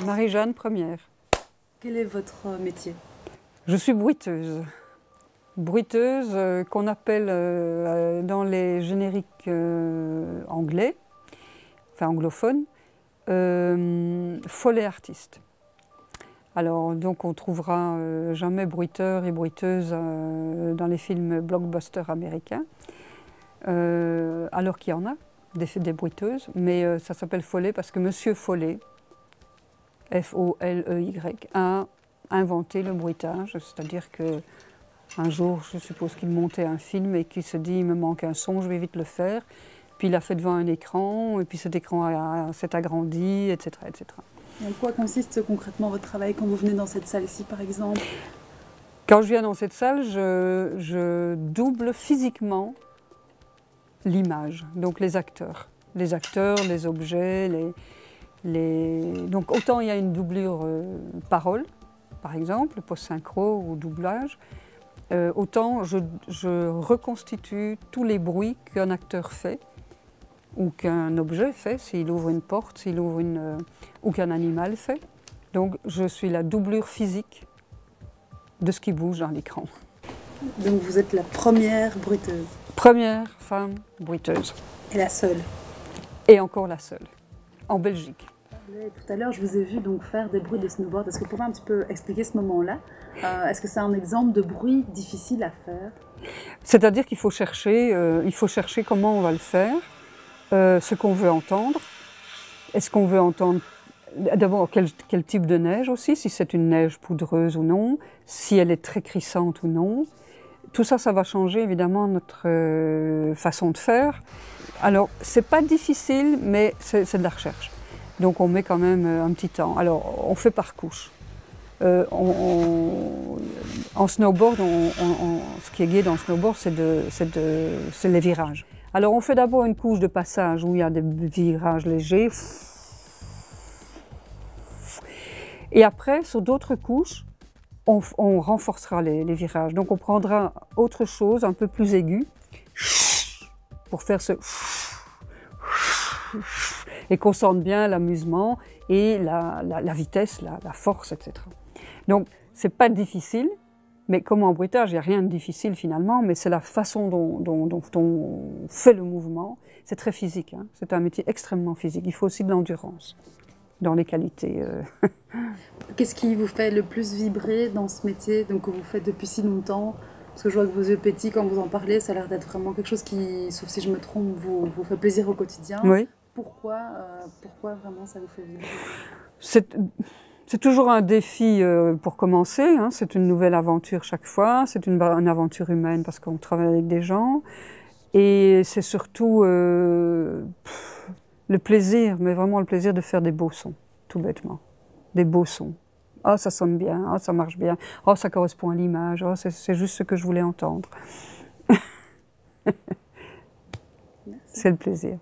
Marie-Jeanne Première. Quel est votre métier? Je suis bruiteuse. Bruiteuse qu'on appelle dans les génériques anglais, enfin anglophones, follet artiste. Alors donc on trouvera jamais bruiteur et bruiteuse dans les films blockbusters américains, alors qu'il y en a des bruiteuses, mais ça s'appelle follet parce que Monsieur Follet, F-O-L-E-Y, a inventé le bruitage, c'est-à-dire qu'un jour, je suppose qu'il montait un film et qu'il se dit « il me manque un son, je vais vite le faire ». Puis il l'a fait devant un écran, et puis cet écran s'est agrandi, etc., etc. Et en quoi consiste concrètement votre travail quand vous venez dans cette salle-ci, par exemple? Quand je viens dans cette salle, je double physiquement l'image, donc les acteurs. Les acteurs, les objets, donc autant il y a une doublure parole, par exemple, post-synchro ou doublage, autant je reconstitue tous les bruits qu'un acteur fait ou qu'un objet fait, s'il ouvre une porte, s'il ouvre ou qu'un animal fait. Donc je suis la doublure physique de ce qui bouge dans l'écran. Donc vous êtes la première bruiteuse? Première femme bruiteuse. Et la seule? Et encore la seule, en Belgique. Tout à l'heure, je vous ai vu donc faire des bruits de snowboard. Est-ce que vous pouvez un petit peu expliquer ce moment-là? Est-ce que c'est un exemple de bruit difficile à faire? C'est-à-dire qu'il faut chercher comment on va le faire, ce qu'on veut entendre. Est-ce qu'on veut entendre d'abord quel type de neige aussi, si c'est une neige poudreuse ou non, si elle est très crissante ou non. Tout ça, ça va changer évidemment notre façon de faire. Alors, c'est pas difficile, mais c'est de la recherche. Donc on met quand même un petit temps. Alors on fait par couche. En snowboard, ce qui est gai dans le snowboard, c'est les virages. Alors on fait d'abord une couche de passage où il y a des virages légers. Et après, sur d'autres couches, on renforcera les virages. Donc on prendra autre chose, un peu plus aigu, pour faire ce... et qu'on sente bien l'amusement et la vitesse, la force, etc. Donc, c'est pas difficile, mais comme en bruitage, il n'y a rien de difficile finalement, mais c'est la façon dont on fait le mouvement. C'est très physique, hein. C'est un métier extrêmement physique. Il faut aussi de l'endurance dans les qualités. Qu'est-ce qui vous fait le plus vibrer dans ce métier donc, que vous faites depuis si longtemps? Parce que je vois que vos yeux pétillent quand vous en parlez, ça a l'air d'être vraiment quelque chose qui, sauf si je me trompe, vous fait plaisir au quotidien. Oui. Pourquoi vraiment ça vous fait vibrer? C'est toujours un défi pour commencer, hein. C'est une nouvelle aventure chaque fois, c'est une aventure humaine parce qu'on travaille avec des gens. Et c'est surtout le plaisir, mais vraiment le plaisir de faire des beaux sons, tout bêtement. Des beaux sons. Oh, ça sonne bien, oh, ça marche bien, oh, ça correspond à l'image, oh, c'est juste ce que je voulais entendre. C'est le plaisir.